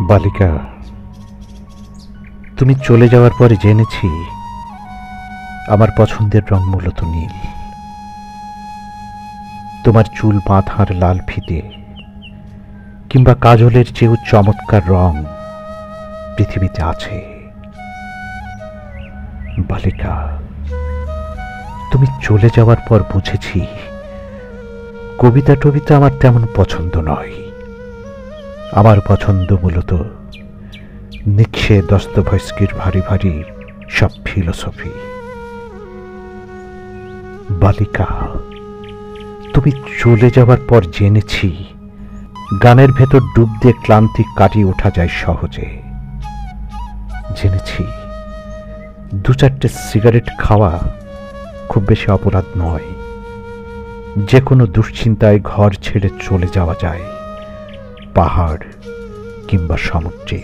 বালিকা, তুমি চলে যাওয়ার পরে জেনেছি আমার পছন্দের রং মূলত নীল। তোমার চুল বাঁধার লাল ফিতে কিংবা কাজলের চেয়েও চমৎকার রং পৃথিবীতে আছে। বালিকা, তুমি চলে যাওয়ার পর বুঝেছি কবিতা টবিতা আমার তেমন পছন্দ নয়। আমার পছন্দ মূলত নিৎসে, দস্তয়েভস্কির ভারী ভারী সব ফিলোসফি। বালিকা, তুমি চলে যাওয়ার পর জেনেছি গানের ভেতর ডুব দিয়ে ক্লান্তি কাটিয়ে ওঠা যায় সহজে। জেনেছি দু চারটে সিগারেট খাওয়া খুব বেশি অপরাধ নয়। যে কোনো দুশ্চিন্তায় ঘর ছেড়ে চলে যাওয়া যায় পাহাড় কিংবা সমুদ্রে।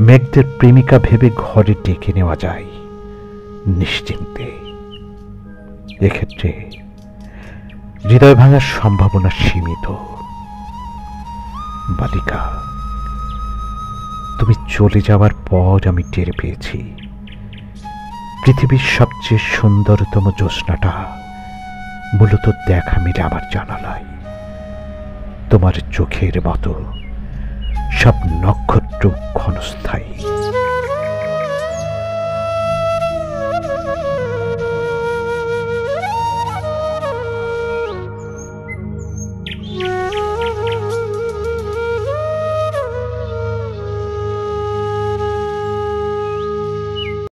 মেঘদের প্রেমিকা ভেবে ঘরে ডেকে নেওয়া যায় নিশ্চিন্তে। এক্ষেত্রে হৃদয় ভাঙার সম্ভাবনা সীমিত। বালিকা, তুমি চলে যাওয়ার পর আমি টের পেয়েছি পৃথিবীর সবচেয়ে সুন্দরতম জ্যোৎস্নাটা মূলত দেখা মিলে আমার জানালায়। তোমার চোখের মতো সব নক্ষত্র ক্ষণস্থায়ী।